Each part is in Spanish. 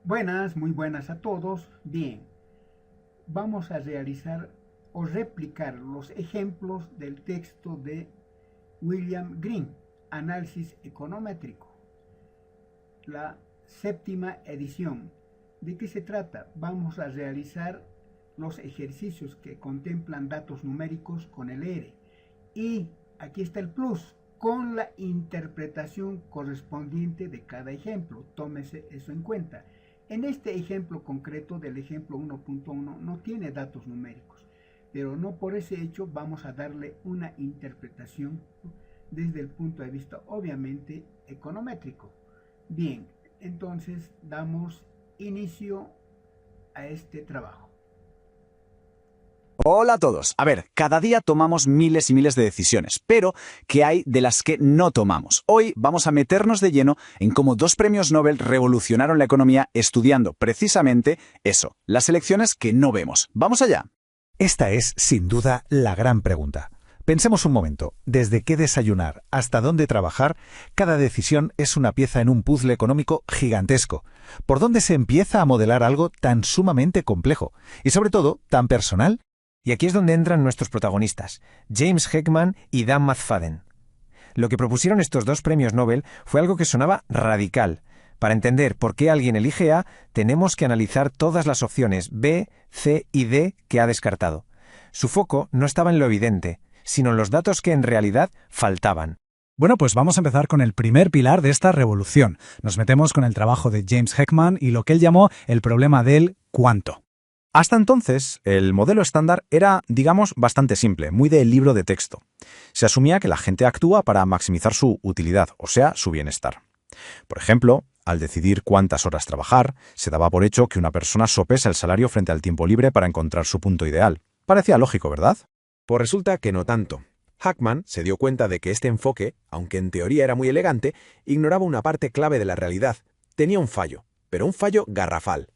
Buenas, muy buenas a todos. Bien, vamos a realizar o replicar los ejemplos del texto de William Green, Análisis Econométrico, la séptima edición. ¿De qué se trata? Vamos a realizar los ejercicios que contemplan datos numéricos con el R. Y aquí está el plus, con la interpretación correspondiente de cada ejemplo. Tómese eso en cuenta. En este ejemplo concreto del ejemplo 1.1 no tiene datos numéricos, pero no por ese hecho vamos a darle una interpretación desde el punto de vista obviamente econométrico. Bien, entonces damos inicio a este trabajo. Hola a todos. A ver, cada día tomamos miles y miles de decisiones, pero ¿qué hay de las que no tomamos? Hoy vamos a meternos de lleno en cómo dos premios Nobel revolucionaron la economía estudiando precisamente eso, las elecciones que no vemos. ¡Vamos allá! Esta es, sin duda, la gran pregunta. Pensemos un momento, desde qué desayunar hasta dónde trabajar, cada decisión es una pieza en un puzzle económico gigantesco. ¿Por dónde se empieza a modelar algo tan sumamente complejo? Y sobre todo, tan personal. Y aquí es donde entran nuestros protagonistas, James Heckman y Dan McFadden. Lo que propusieron estos dos premios Nobel fue algo que sonaba radical. Para entender por qué alguien elige A, tenemos que analizar todas las opciones B, C y D que ha descartado. Su foco no estaba en lo evidente, sino en los datos que en realidad faltaban. Bueno, pues vamos a empezar con el primer pilar de esta revolución. Nos metemos con el trabajo de James Heckman y lo que él llamó el problema del cuánto. Hasta entonces, el modelo estándar era, digamos, bastante simple, muy de libro de texto. Se asumía que la gente actúa para maximizar su utilidad, o sea, su bienestar. Por ejemplo, al decidir cuántas horas trabajar, se daba por hecho que una persona sopesa el salario frente al tiempo libre para encontrar su punto ideal. Parecía lógico, ¿verdad? Pues resulta que no tanto. Heckman se dio cuenta de que este enfoque, aunque en teoría era muy elegante, ignoraba una parte clave de la realidad. Tenía un fallo, pero un fallo garrafal.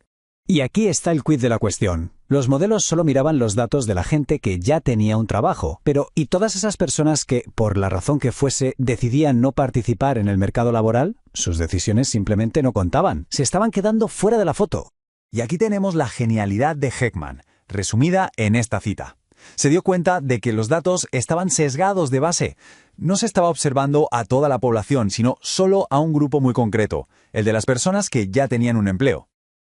Y aquí está el quid de la cuestión. Los modelos solo miraban los datos de la gente que ya tenía un trabajo, pero ¿y todas esas personas que, por la razón que fuese, decidían no participar en el mercado laboral? Sus decisiones simplemente no contaban, se estaban quedando fuera de la foto. Y aquí tenemos la genialidad de Heckman, resumida en esta cita. Se dio cuenta de que los datos estaban sesgados de base. No se estaba observando a toda la población, sino solo a un grupo muy concreto, el de las personas que ya tenían un empleo.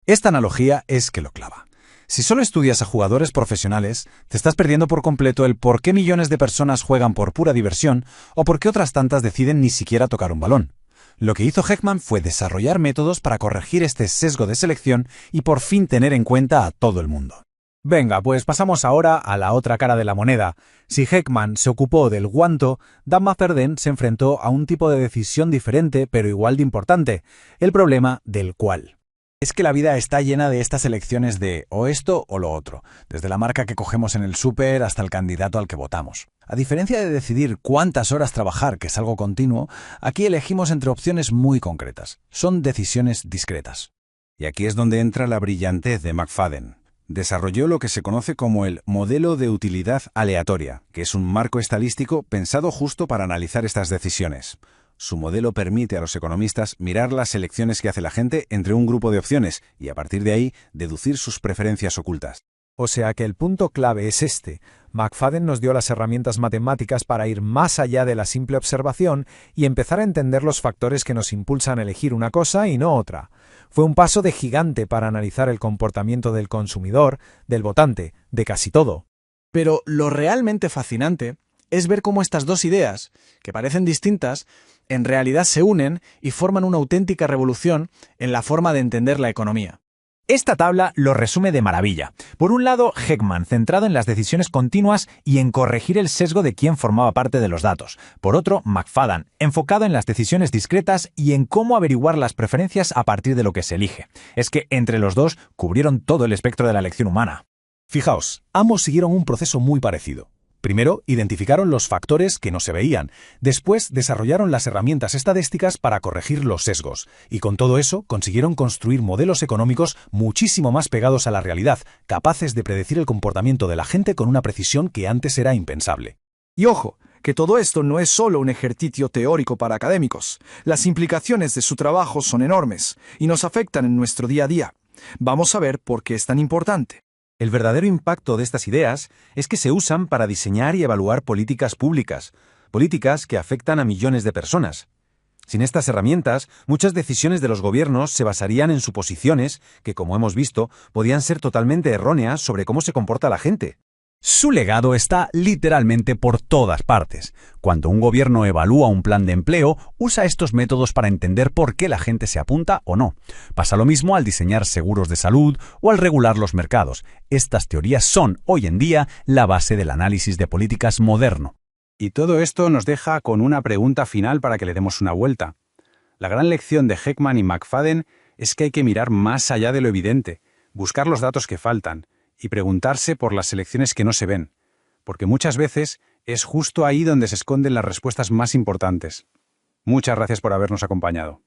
Esta analogía es que lo clava. Si solo estudias a jugadores profesionales, te estás perdiendo por completo el por qué millones de personas juegan por pura diversión o por qué otras tantas deciden ni siquiera tocar un balón. Lo que hizo Heckman fue desarrollar métodos para corregir este sesgo de selección y por fin tener en cuenta a todo el mundo. Venga, pues pasamos ahora a la otra cara de la moneda. Si Heckman se ocupó del cuánto, Dan McFadden se enfrentó a un tipo de decisión diferente pero igual de importante, el problema del cuál. Es que la vida está llena de estas elecciones de o esto o lo otro, desde la marca que cogemos en el súper hasta el candidato al que votamos. A diferencia de decidir cuántas horas trabajar, que es algo continuo, aquí elegimos entre opciones muy concretas. Son decisiones discretas. Y aquí es donde entra la brillantez de McFadden. Desarrolló lo que se conoce como el modelo de utilidad aleatoria, que es un marco estadístico pensado justo para analizar estas decisiones. Su modelo permite a los economistas mirar las elecciones que hace la gente entre un grupo de opciones y a partir de ahí deducir sus preferencias ocultas. O sea que el punto clave es este. McFadden nos dio las herramientas matemáticas para ir más allá de la simple observación y empezar a entender los factores que nos impulsan a elegir una cosa y no otra. Fue un paso de gigante para analizar el comportamiento del consumidor, del votante, de casi todo. Pero lo realmente fascinante es ver cómo estas dos ideas, que parecen distintas, en realidad se unen y forman una auténtica revolución en la forma de entender la economía. Esta tabla lo resume de maravilla. Por un lado, Heckman, centrado en las decisiones continuas y en corregir el sesgo de quién formaba parte de los datos. Por otro, McFadden, enfocado en las decisiones discretas y en cómo averiguar las preferencias a partir de lo que se elige. Es que entre los dos cubrieron todo el espectro de la elección humana. Fijaos, ambos siguieron un proceso muy parecido. Primero, identificaron los factores que no se veían. Después, desarrollaron las herramientas estadísticas para corregir los sesgos. Y con todo eso, consiguieron construir modelos económicos muchísimo más pegados a la realidad, capaces de predecir el comportamiento de la gente con una precisión que antes era impensable. Y ojo, que todo esto no es solo un ejercicio teórico para académicos. Las implicaciones de su trabajo son enormes y nos afectan en nuestro día a día. Vamos a ver por qué es tan importante. El verdadero impacto de estas ideas es que se usan para diseñar y evaluar políticas públicas, políticas que afectan a millones de personas. Sin estas herramientas, muchas decisiones de los gobiernos se basarían en suposiciones que, como hemos visto, podían ser totalmente erróneas sobre cómo se comporta la gente. Su legado está literalmente por todas partes. Cuando un gobierno evalúa un plan de empleo, usa estos métodos para entender por qué la gente se apunta o no. Pasa lo mismo al diseñar seguros de salud o al regular los mercados. Estas teorías son, hoy en día, la base del análisis de políticas moderno. Y todo esto nos deja con una pregunta final para que le demos una vuelta. La gran lección de Heckman y McFadden es que hay que mirar más allá de lo evidente, buscar los datos que faltan y preguntarse por las selecciones que no se ven, porque muchas veces es justo ahí donde se esconden las respuestas más importantes. Muchas gracias por habernos acompañado.